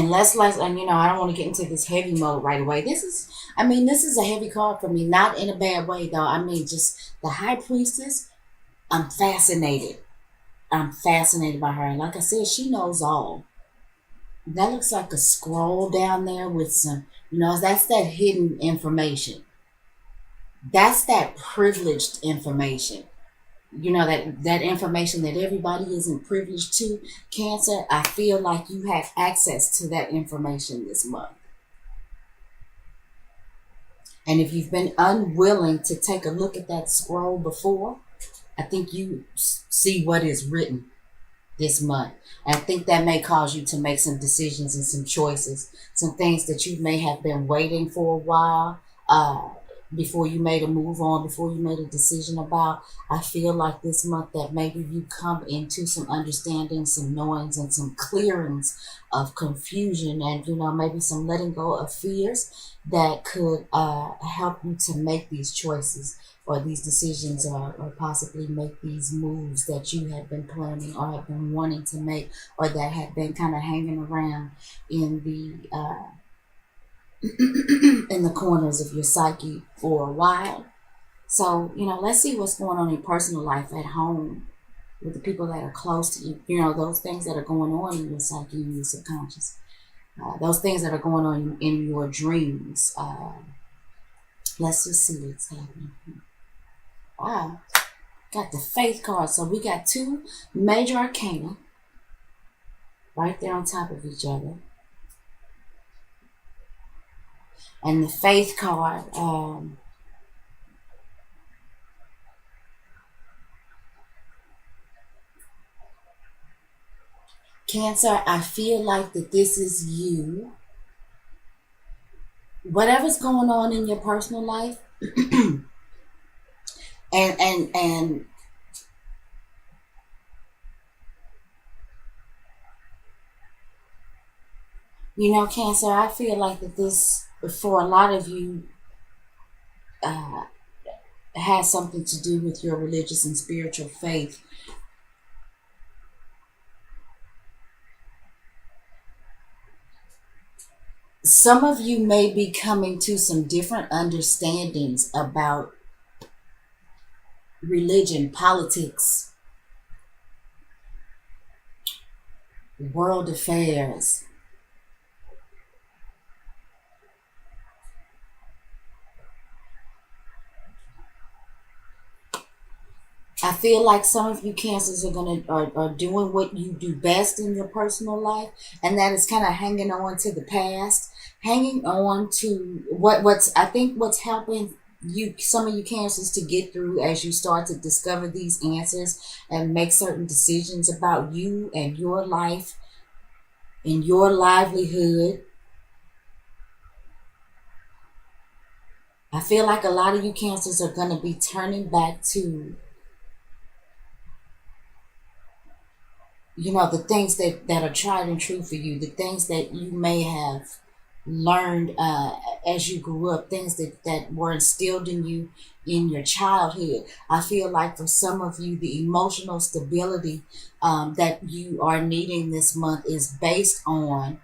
and I don't want to get into this heavy mode right away. This is a heavy card for me, not in a bad way though. Just the high priestess. I'm fascinated. I'm fascinated by her. And like I said, she knows all. That looks like a scroll down there with some, that's that hidden information. That's that privileged information. That information that everybody isn't privileged to. Cancer, I feel like you have access to that information this month. And if you've been unwilling to take a look at that scroll before, I think you see what is written this month. And I think that may cause you to make some decisions and some choices, some things that you may have been waiting for a while, before you made a move on, before you made a decision about. I feel like this month that maybe you come into some understanding, some knowings, and some clearings of confusion, and maybe some letting go of fears that could help you to make these choices or these decisions, or possibly make these moves that you have been planning or have been wanting to make, or that have been kind of hanging around in in the corners of your psyche for a while. So, let's see what's going on in personal life at home with the people that are close to you. Those things that are going on in your psyche and your subconscious. Those things that are going on in your dreams. Let's just see what's happening. Wow. Got the faith card. So we got two major arcana right there on top of each other. And the faith card, Cancer, I feel like that this is you. Whatever's going on in your personal life, and Cancer, I feel like that this, for a lot of you, uh, has something to do with your religious and spiritual faith. Some of you may be coming to some different understandings about religion, politics, world affairs. I feel like some of you Cancers are doing what you do best in your personal life, and that is kind of hanging on to the past, hanging on to what's helping you, some of you Cancers, to get through as you start to discover these answers and make certain decisions about you and your life and your livelihood. I feel like a lot of you Cancers are going to be turning back to the things that are tried and true for you, the things that you may have learned as you grew up, things that were instilled in you in your childhood. I feel like for some of you, the emotional stability that you are needing this month is based on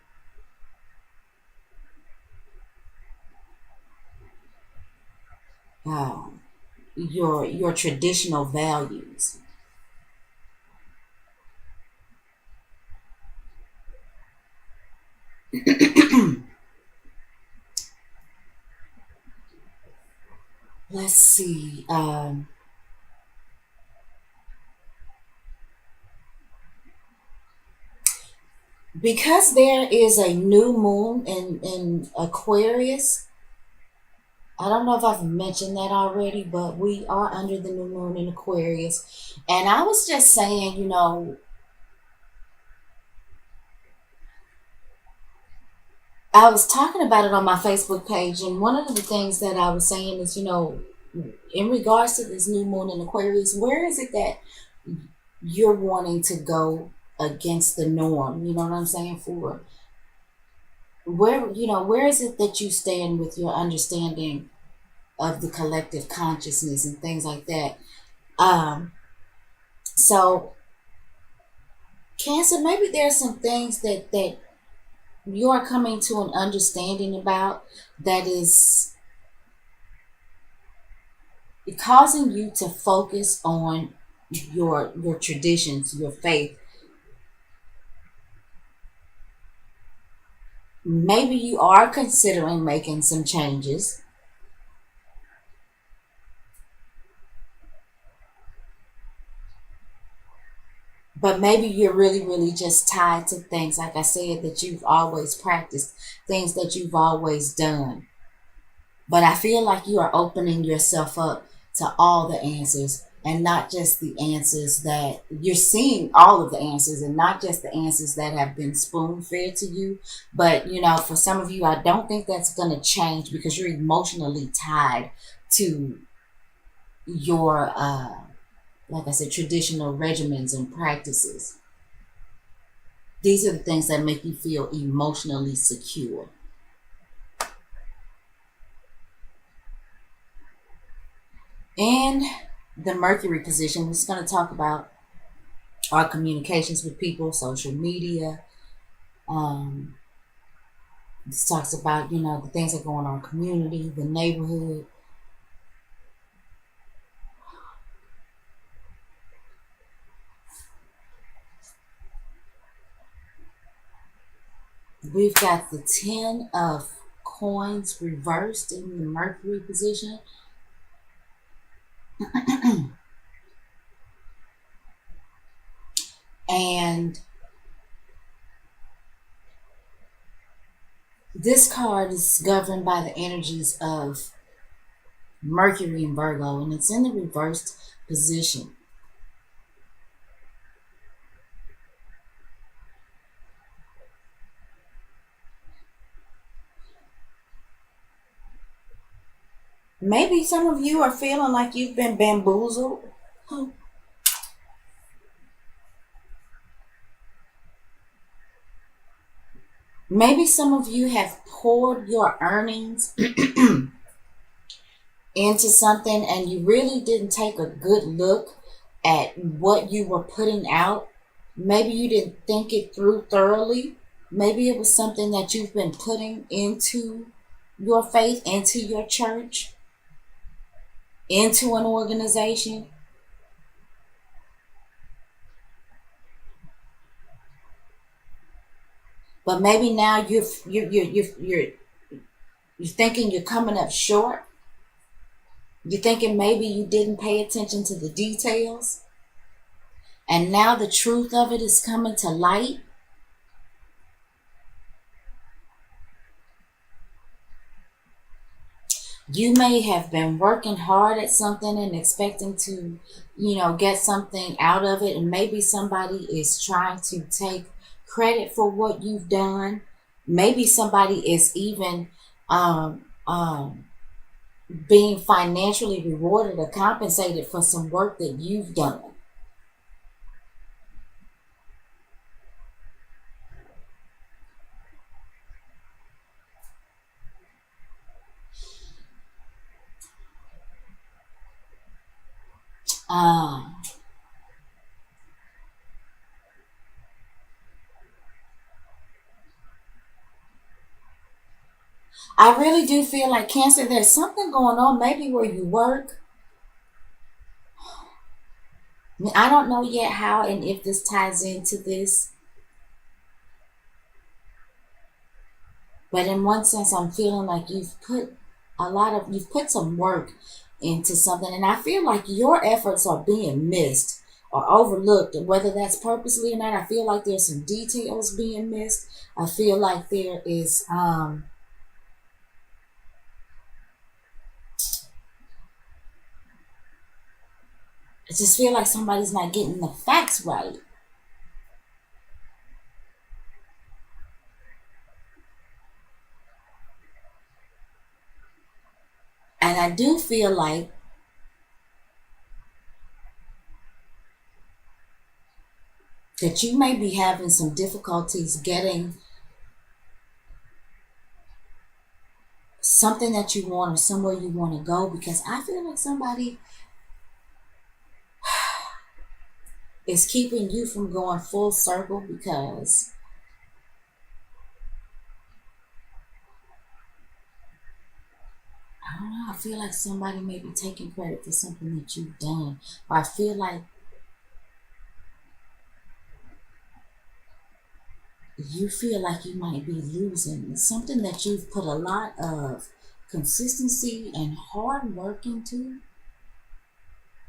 your traditional values. Let's see. Because there is a new moon in Aquarius. I don't know if I've mentioned that already, but we are under the new moon in Aquarius. And I was just saying, I was talking about it on my Facebook page, and one of the things that I was saying is, in regards to this new moon in Aquarius, where is it that you're wanting to go against the norm? You know what I'm saying? For where is it that you stand with your understanding of the collective consciousness and things like that? So Cancer, maybe there's some things that you are coming to an understanding about, that is causing you to focus on your traditions, your faith. Maybe you are considering making some changes, but maybe you're really, really just tied to things, like I said, that you've always practiced, things that you've always done. But I feel like you are opening yourself up to all the answers, and not just the answers that you're seeing, all of the answers, and not just the answers that have been spoon fed to you. But, for some of you, I don't think that's going to change because you're emotionally tied to your, like I said, traditional regimens and practices. These are the things that make you feel emotionally secure. And the Mercury position, we're just going to talk about our communications with people, social media. Um, this talks about, the things that go on in our community, the neighborhood. We've got the 10 of coins reversed in the Mercury position. And this card is governed by the energies of Mercury and Virgo, and it's in the reversed position. Maybe some of you are feeling like you've been bamboozled. Maybe some of you have poured your earnings into something and you really didn't take a good look at what you were putting out. Maybe you didn't think it through thoroughly. Maybe it was something that you've been putting into your faith, into your church, into an organization. But maybe now you're thinking you're coming up short. You're thinking maybe you didn't pay attention to the details. And now the truth of it is coming to light. You may have been working hard at something and expecting to, get something out of it. And maybe somebody is trying to take credit for what you've done. Maybe somebody is even being financially rewarded or compensated for some work that you've done. Uh, I really do feel like, Cancer, there's something going on, maybe where you work. I mean, I don't know yet how and if this ties into this, but in one sense, I'm feeling like you've put some work into something, and I feel like your efforts are being missed or overlooked, whether that's purposely or not. I feel like there's some details being missed. I feel like there is, I just feel like somebody's not getting the facts right. And I do feel like that you may be having some difficulties getting something that you want or somewhere you want to go, because I feel like somebody is keeping you from going full circle, because feel like somebody may be taking credit for something that you've done. Or I feel like you feel like you might be losing. It's something that you've put a lot of consistency and hard work into.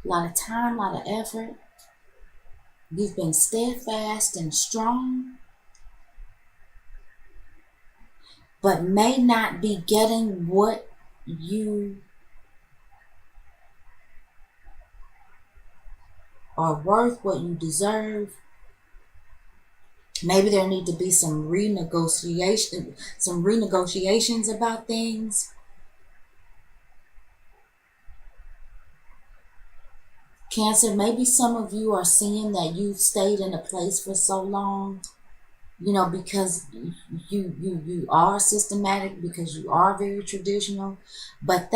A lot of time, a lot of effort. You've been steadfast and strong, but may not be getting what you are worth, what you deserve. Maybe there need to be some renegotiations about things. Cancer, maybe some of you are seeing that you've stayed in a place for so long, because you are systematic, because you are very traditional, but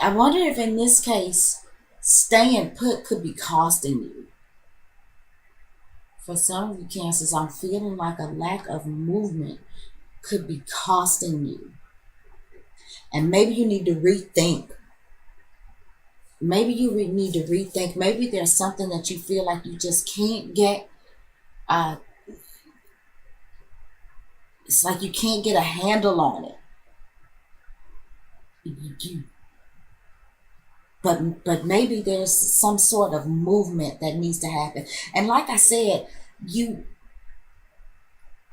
I wonder if in this case, staying put could be costing you. For some of you cancers, I'm feeling like a lack of movement could be costing you. And maybe you need to rethink. Maybe there's something that you feel like you just can't get. It's like you can't get a handle on it. But maybe there's some sort of movement that needs to happen. And like I said,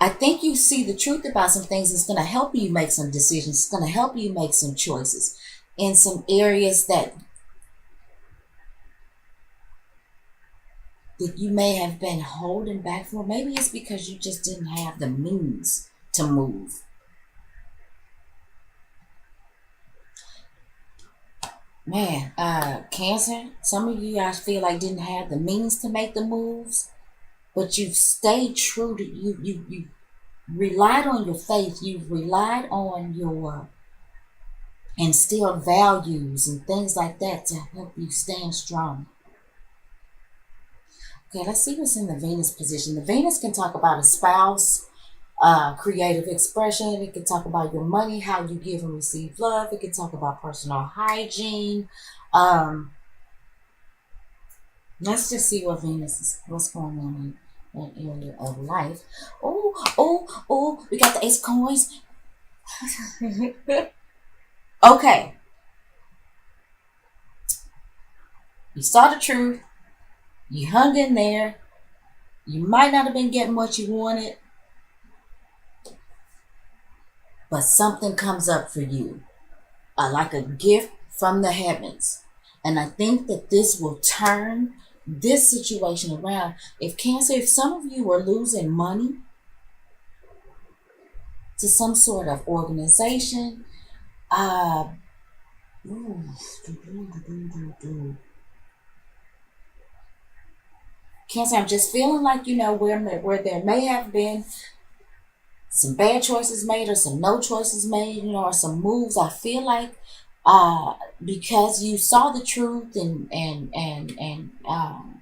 I think you see the truth about some things. It's going to help you make some decisions. It's going to help you make some choices in some areas that you may have been holding back for. Maybe it's because you just didn't have the means to move. Man, Cancer, some of you I feel like didn't have the means to make the moves, but you've stayed true to you relied on your faith, you've relied on your instilled values and things like that to help you stand strong. Okay, let's see what's in the Venus position. The Venus can talk about a spouse, creative expression. It can talk about your money, how you give and receive love. It can talk about personal hygiene. Let's just see what's going on in that area of life. Oh, we got the Ace of Coins. Okay. You saw the truth. You hung in there. You might not have been getting what you wanted, but something comes up for you, like a gift from the heavens. And I think that this will turn this situation around. If some of you are losing money to some sort of organization, Cancer, I'm just feeling like, where there may have been some bad choices made or some no choices made, or some moves. I feel like because you saw the truth and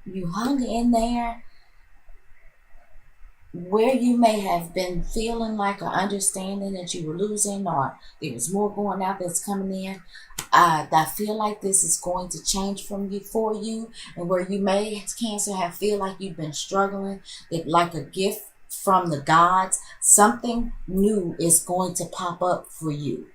you hung in there, where you may have been feeling like or understanding that you were losing or there was more going out that's coming in. I feel like this is going to change for you, and where you may, Cancer, feel like you've been struggling, that like a gift from the gods, something new is going to pop up for you.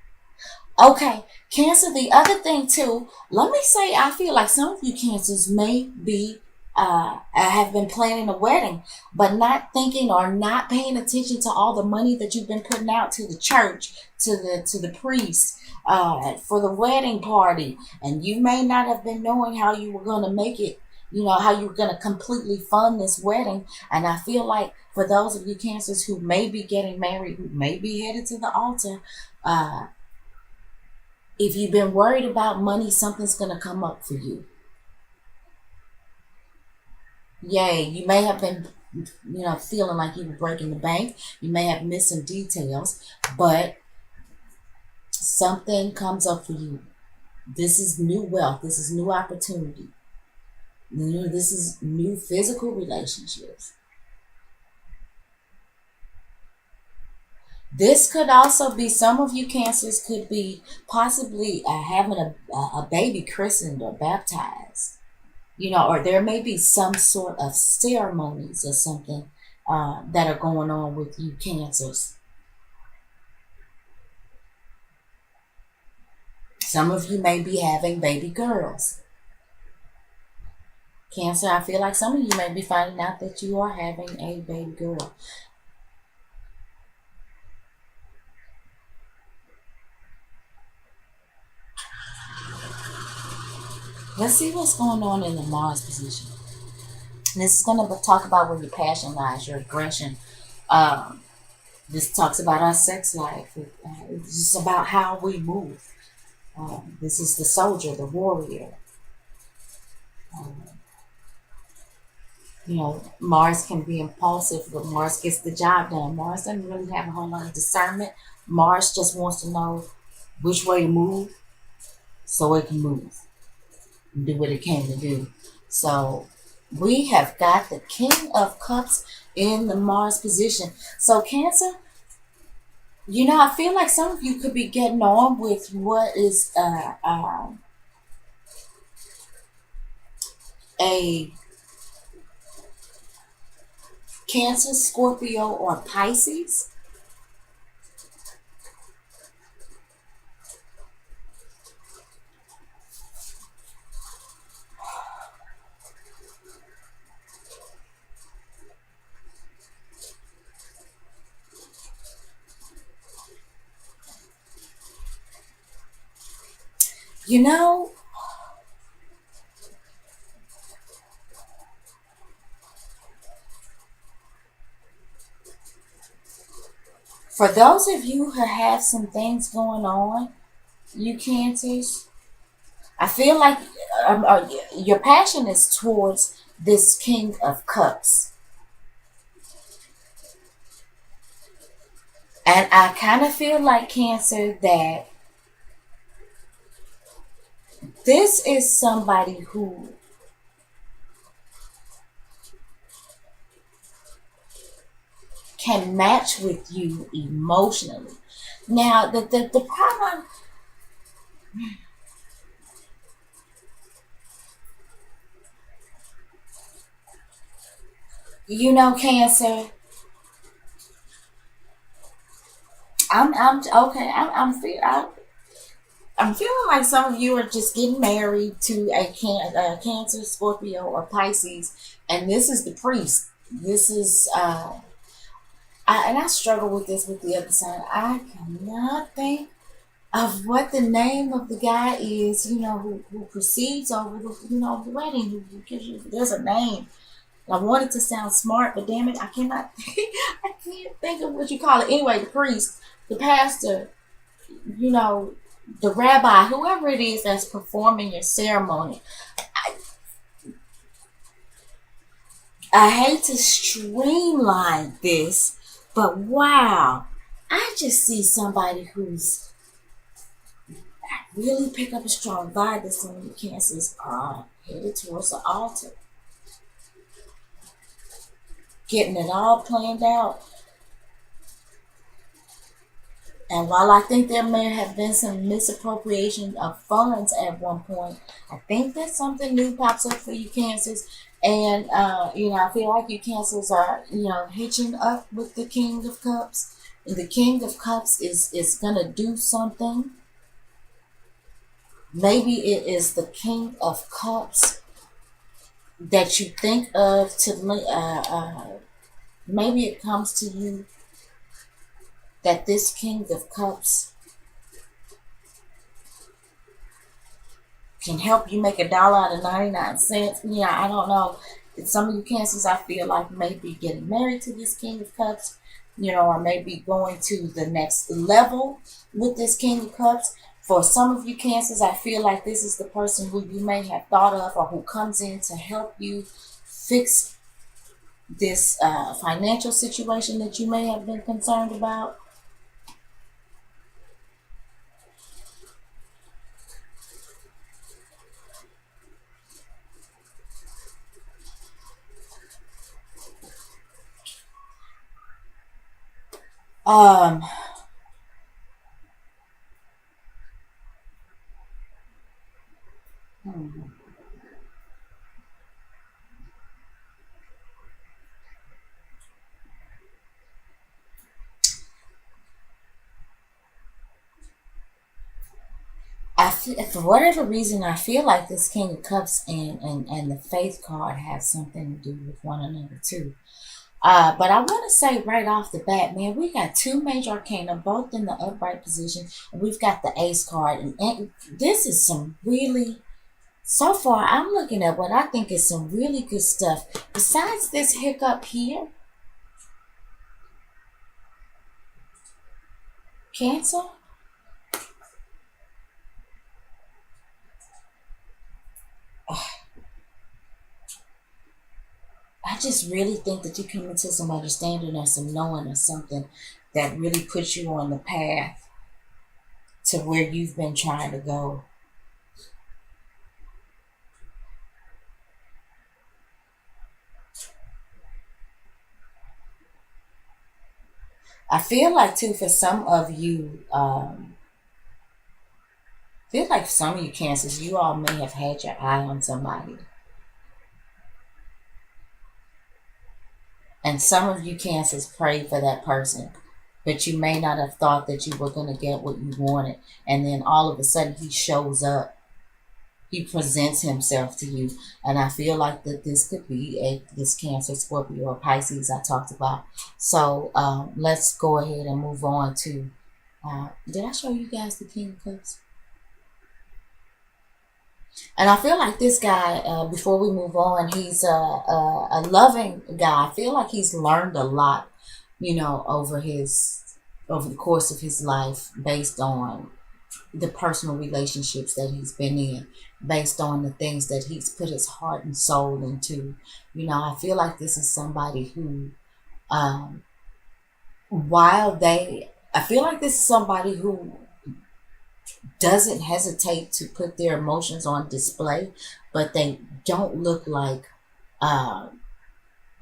Okay, Cancer, the other thing too, let me say, I feel like some of you Cancers may be have been planning a wedding, but not thinking or not paying attention to all the money that you've been putting out to the church, to the priest, for the wedding party, and you may not have been knowing how you were going to make it. How you were going to completely fund this wedding. And I feel like for those of you Cancers who may be getting married, who may be headed to the altar, if you've been worried about money, something's going to come up for you. Yay, you may have been, feeling like you were breaking the bank. You may have missed some details, but something comes up for you. This is new wealth. This is new opportunity. This is new physical relationships. This could also be, some of you cancers could be possibly having a baby christened or baptized, or there may be some sort of ceremonies or something that are going on with you cancers. Some of you may be having baby girls. Cancer, I feel like some of you may be finding out that you are having a baby girl. Let's see what's going on in the Mars position. This is going to talk about where your passion lies, your aggression. Um, this talks about our sex life. It's just about how we move. This is the soldier, the warrior. Um, Mars can be impulsive, but Mars gets the job done. Mars doesn't really have a whole lot of discernment. Mars just wants to know which way to move so it can move and do what it came to do. So we have got the King of Cups in the Mars position. So Cancer, I feel like some of you could be getting on with what is a Cancer, Scorpio, or Pisces. You know, for those of you who have some things going on, you Cancers, I feel like your passion is towards this King of Cups. And I kind of feel like, Cancer, that this is somebody who can match with you emotionally. Now, the problem, Cancer, I'm okay. I'm feeling like some of you are just getting married to a Cancer, Scorpio, or Pisces, and this is the priest. This is and I struggle with this with the other side. I cannot think of what the name of the guy is. Who proceeds over the wedding. Who gives you? There's a name. I wanted to sound smart, but damn it, I cannot. I can't think of what you call it. Anyway, the priest, the pastor, you know, the rabbi, whoever it is that's performing your ceremony. I, I hate to streamline this, but wow, I just see somebody who's really pick up a strong vibe that some of you cancers are headed towards the altar, getting it all planned out. And while I think there may have been some misappropriation of funds at one point, I think that something new pops up for you cancers. And, I feel like you cancers are, hitching up with the King of Cups. And the King of Cups is going to do something. Maybe it is the King of Cups that you think of maybe it comes to you that this King of Cups can help you make $1 out of 99 cents. Yeah, I don't know. Some of you cancers, I feel like, may be getting married to this King of Cups, or maybe going to the next level with this King of Cups. For some of you cancers, I feel like this is the person who you may have thought of or who comes in to help you fix this financial situation that you may have been concerned about. for whatever reason, I feel like this King of Cups and the Faith card has something to do with one another too. But I want to say right off the bat, man, we got two major arcana, both in the upright position, and we've got the Ace card, and this is some really. So far, I'm looking at what I think is some really good stuff. Besides this hiccup here, Cancer. I just really think that you come into some understanding or some knowing or something that really puts you on the path to where you've been trying to go. I feel like too for some of you, feel like some of you cancers, you all may have had your eye on somebody. And some of you cancers prayed for that person, but you may not have thought that you were going to get what you wanted. And then all of a sudden he shows up. He presents himself to you. And I feel like that this could be this Cancer, Scorpio, or Pisces I talked about. So let's go ahead and move on to, did I show you guys the King of Cups? And I feel like this guy, before we move on, he's a loving guy. I feel like he's learned a lot, over the course of his life, based on the personal relationships that he's been in, based on the things that he's put his heart and soul into. I feel like this is somebody who, um, I feel like this is somebody who doesn't hesitate to put their emotions on display, but they don't look like uh,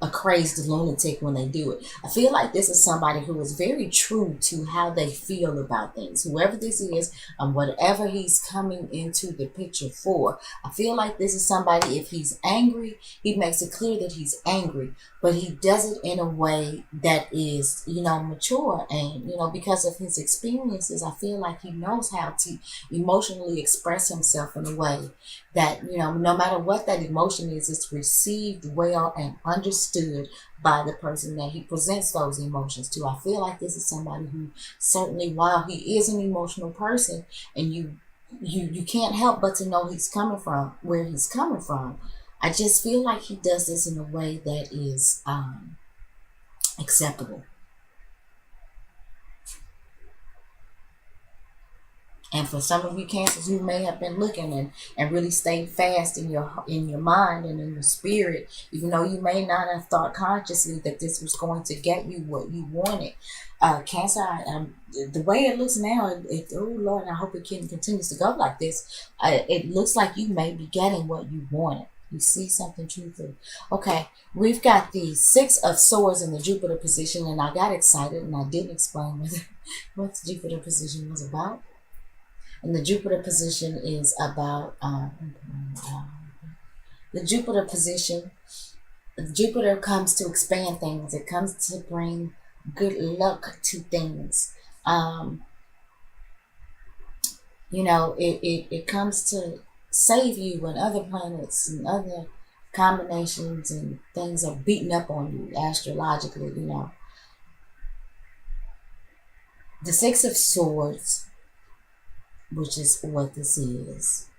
a crazed lunatic when they do it. I feel like this is somebody who is very true to how they feel about things. Whoever this is and whatever he's coming into the picture for, I feel like this is somebody, if he's angry, he makes it clear that he's angry, but he does it in a way that is, mature. And, because of his experiences, I feel like he knows how to emotionally express himself in a way that, no matter what that emotion is, it's received well and understood by the person that he presents those emotions to. I feel like this is somebody who, certainly, while he is an emotional person, and you can't help but to know he's coming from where he's coming from, I just feel like he does this in a way that is acceptable. And for some of you cancers who may have been looking and really stayed fast in your mind and in your spirit, even though you may not have thought consciously that this was going to get you what you wanted. Cancer, the way it looks now, oh Lord, I hope it continues to go like this. It looks like you may be getting what you wanted. You see something truthful. Okay, we've got the Six of Swords in the Jupiter position, and I got excited and I didn't explain what the Jupiter position was about. And the Jupiter position is about the Jupiter position. Jupiter comes to expand things. It comes to bring good luck to things. It comes to save you when other planets and other combinations and things are beating up on you astrologically. The Six of Swords, which is what this is.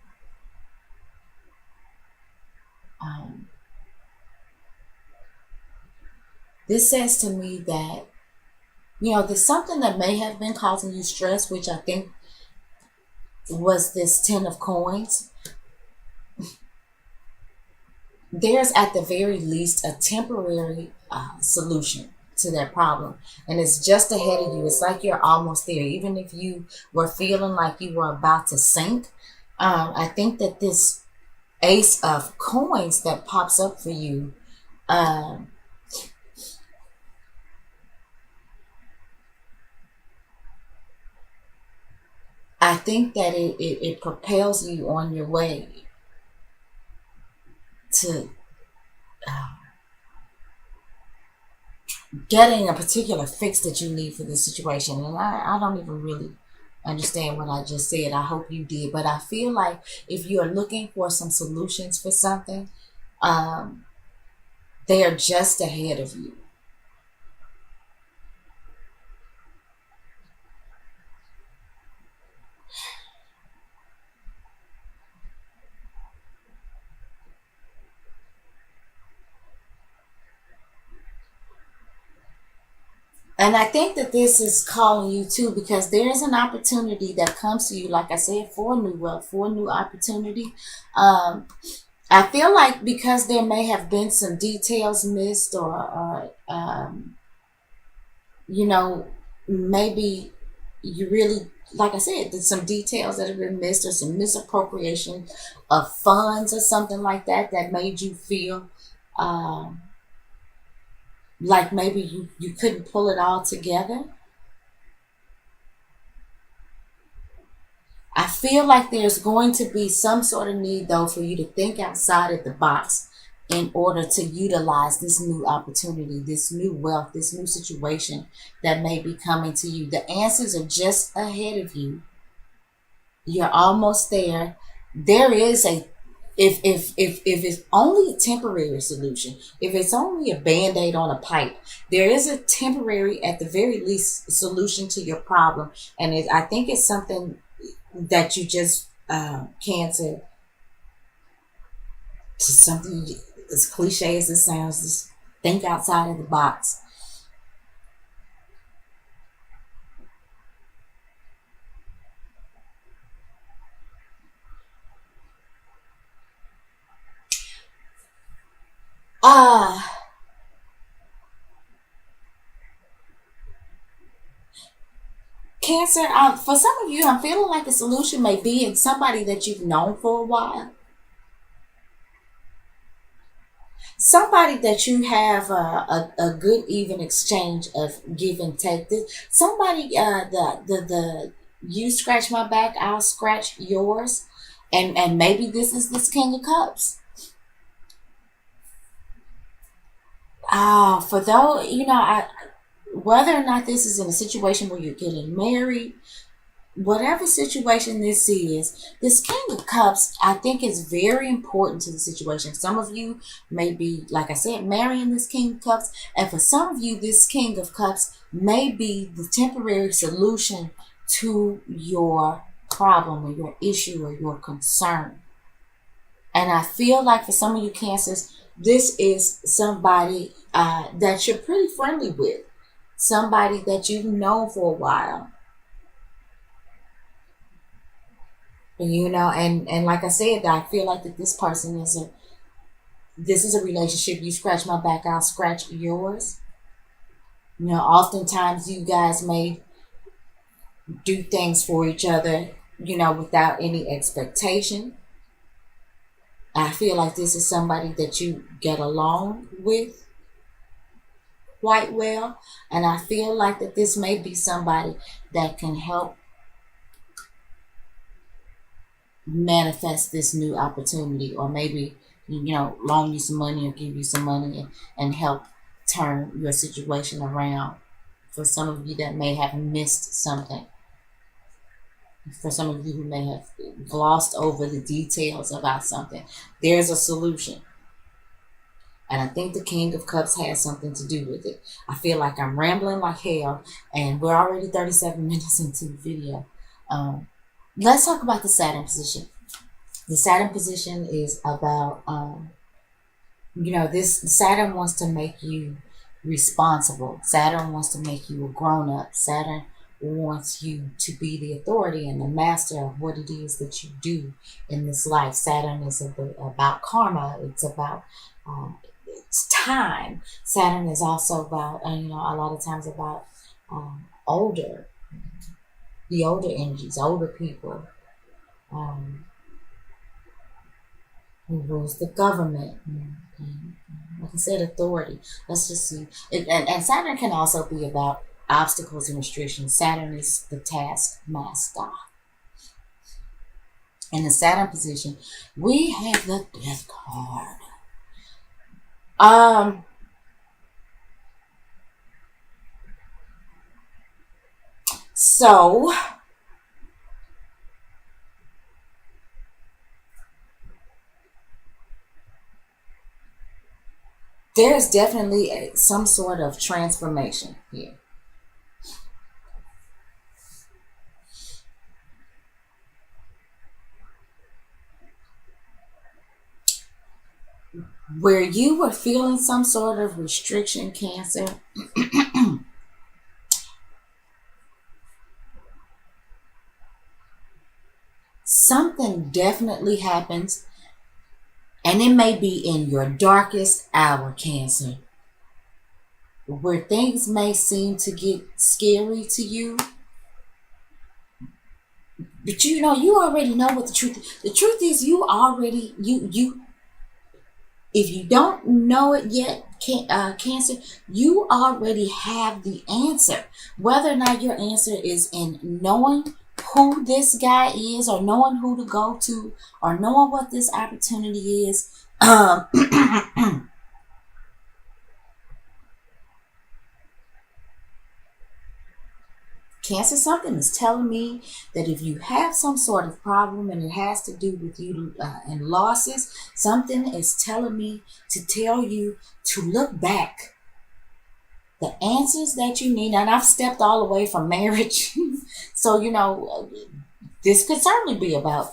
Um, this says to me that, there's something that may have been causing you stress, which I think was this Ten of Coins. There's at the very least a temporary solution to that problem, and it's just ahead of you. It's like you're almost there. Even if you were feeling like you were about to sink, I think that this Ace of Coins that pops up for you, I think that it propels you on your way to getting a particular fix that you need for this situation. And I don't even really understand what I just said. I hope you did. But I feel like if you are looking for some solutions for something, um, they are just ahead of you. And I think that this is calling you too, because there is an opportunity that comes to you, like I said, for new wealth, for a new opportunity. Um, I feel like because there may have been some details missed, or you know, maybe you really, like I said, there's some details that have been missed, or some misappropriation of funds or something like that that made you feel um, like maybe you couldn't pull it all together. I feel like there's going to be some sort of need, though, for you to think outside of the box in order to utilize this new opportunity, this new wealth, this new situation that may be coming to you. The answers are just ahead of you. You're almost there. There is a if it's only a temporary solution, if it's only a band-aid on a pipe, there is a temporary, at the very least, solution to your problem. And I think it's something that you just cancer to something as cliche as it sounds. Just think outside of the box. uh Cancer, for some of you, I'm feeling like the solution may be in somebody that you've known for a while, somebody that you have a good even exchange of give and take. Somebody, the you scratch my back, I'll scratch yours, and maybe this is this King of Cups. For those, whether or not this is in a situation where you're getting married, whatever situation this is, this King of Cups, I think, is very important to the situation. Some of you may be, like I said, marrying this King of Cups, and for some of you, this King of Cups may be the temporary solution to your problem, or your issue, or your concern. And I feel like for some of you Cancers, this is somebody that you're pretty friendly with, somebody that you've known for a while. And like I said, I feel like that this is a relationship. You scratch my back, I'll scratch yours. Oftentimes you guys may do things for each other, without any expectation. I feel like this is somebody that you get along with quite well. And I feel like that this may be somebody that can help manifest this new opportunity, or maybe loan you some money, or give you some money, and help turn your situation around. For some of you that may have missed something, for some of you who may have glossed over the details about something, there's a solution. And I think the King of Cups has something to do with it. I feel like I'm rambling like hell, and we're already 37 minutes into the video. Let's talk about the Saturn position. The Saturn position is about, this Saturn wants to make you responsible. Saturn wants to make you a grown up. Saturn wants you to be the authority and the master of what it is that you do in this life. Saturn is about karma. It's about it's time. Saturn is also about, a lot of times about older, the older energies, older people. Um, who rules the government. Like I said, authority. Let's just see. And Saturn can also be about obstacles and restrictions. Saturn is the taskmaster. In the Saturn position, we have the Death card. So There's definitely some sort of transformation here. Where you were feeling some sort of restriction, Cancer, something definitely happens, and it may be in your darkest hour, Cancer, where things may seem to get scary to you. But you know, you already know what the truth is. The truth is, you already, you if you don't know it yet, Cancer, you already have the answer. Whether or not your answer is in knowing who this guy is, or knowing who to go to, or knowing what this opportunity is. Cancer, something is telling me that if you have some sort of problem and it has to do with you and losses, something is telling me to tell you to look back. The answers that you need, and I've stepped all the way from marriage, so you know this could certainly be about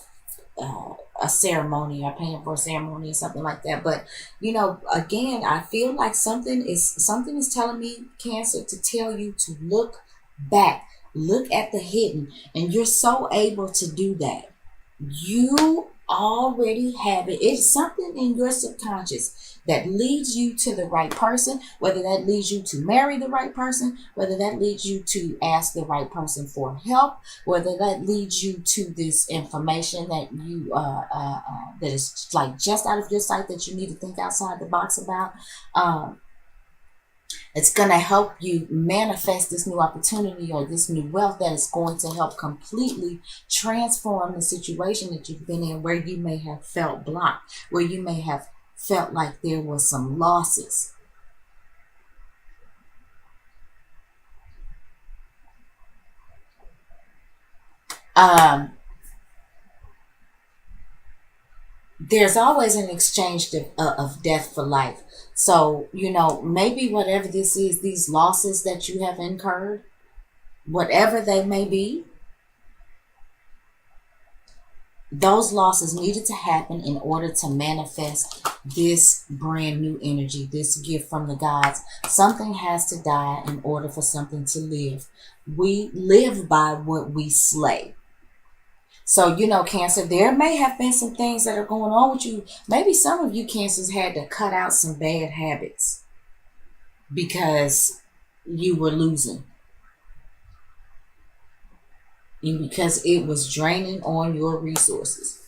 a ceremony or paying for a ceremony or something like that. But you know, again, I feel like something is telling me, Cancer, to tell you to look back, look at the hidden, and you're so able to do that. You already have it. It's something in your subconscious that leads you to the right person, whether that leads you to marry the right person, whether that leads you to ask the right person for help, whether that leads you to this information that you that is like just out of your sight, that you need to think outside the box about. It's going to help you manifest this new opportunity or this new wealth that is going to help completely transform the situation that you've been in, where you may have felt blocked, where you may have felt like there was some losses. Um, there's always an exchange of death for life. So, you know, maybe whatever this is, these losses that you have incurred, whatever they may be, those losses needed to happen in order to manifest this brand new energy, this gift from the gods. Something has to die in order for something to live. We live by what we slay. So, you know, Cancer, there may have been some things that are going on with you. Maybe some of you Cancers had to cut out some bad habits because you were losing, and because it was draining on your resources.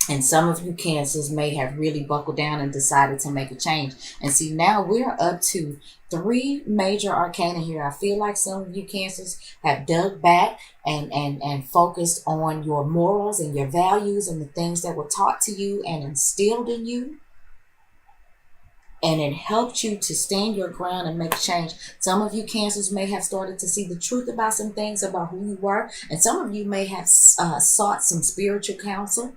And some of you Cancers may have really buckled down and decided to make a change. And see, now we're up to 3 major arcana here. I feel like some of you Cancers have dug back and focused on your morals and your values and the things that were taught to you and instilled in you. And it helped you to stand your ground and make change. Some of you Cancers may have started to see the truth about some things about who you were. And some of you may have sought some spiritual counsel,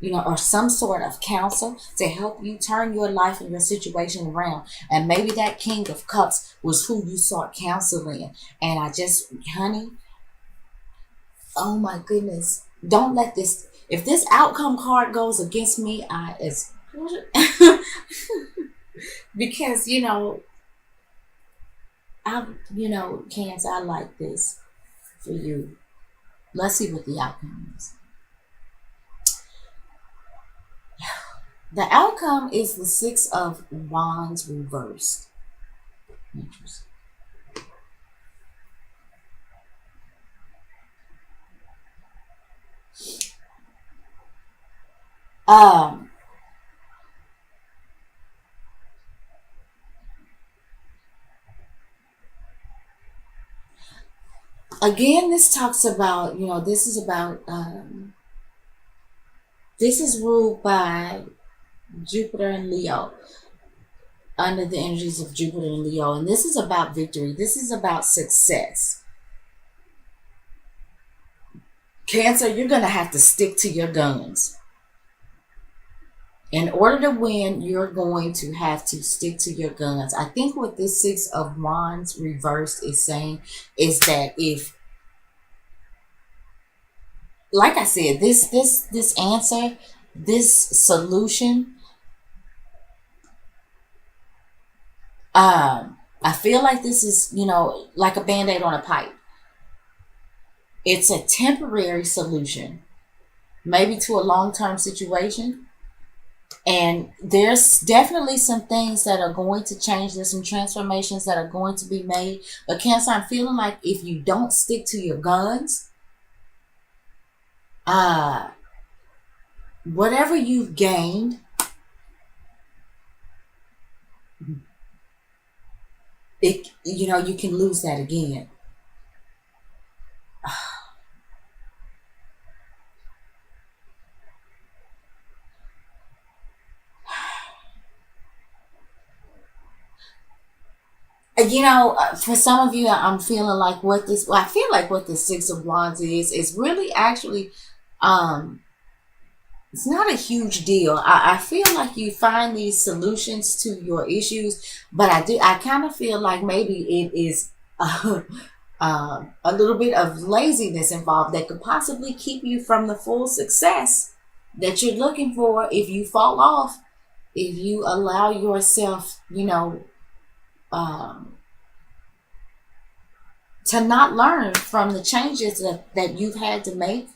you know, or some sort of counsel to help you turn your life and your situation around. And maybe that King of Cups was who you sought counsel in. And I just, honey, oh my goodness, don't let this, if this outcome card goes against me, it's, because, you know, Cancer, I like this for you. Let's see what the outcome is. The outcome is the 6 of Wands reversed. Interesting. Again, this talks about, you know, this is about, this is ruled by Jupiter and Leo, under the energies of Jupiter and Leo. And this is about victory. This is about success. Cancer, you're going to have to stick to your guns. In order to win, you're going to have to stick to your guns. I think what this Six of Wands reversed is saying is that if, like I said, this answer, this solution, I feel like this is, like a band-aid on a pipe. It's a temporary solution, maybe to a long-term situation. And there's definitely some things that are going to change. There's some transformations that are going to be made. But Cancer, I'm feeling like if you don't stick to your guns, uh, whatever you've gained, you can lose that again. For some of you, I'm feeling like I feel like what the Six of Wands is really actually, um, it's not a huge deal. I feel like you find these solutions to your issues, but I kind of feel like maybe it is a little bit of laziness involved that could possibly keep you from the full success that you're looking for if you fall off, if you allow yourself, um, to not learn from the changes that you've had to make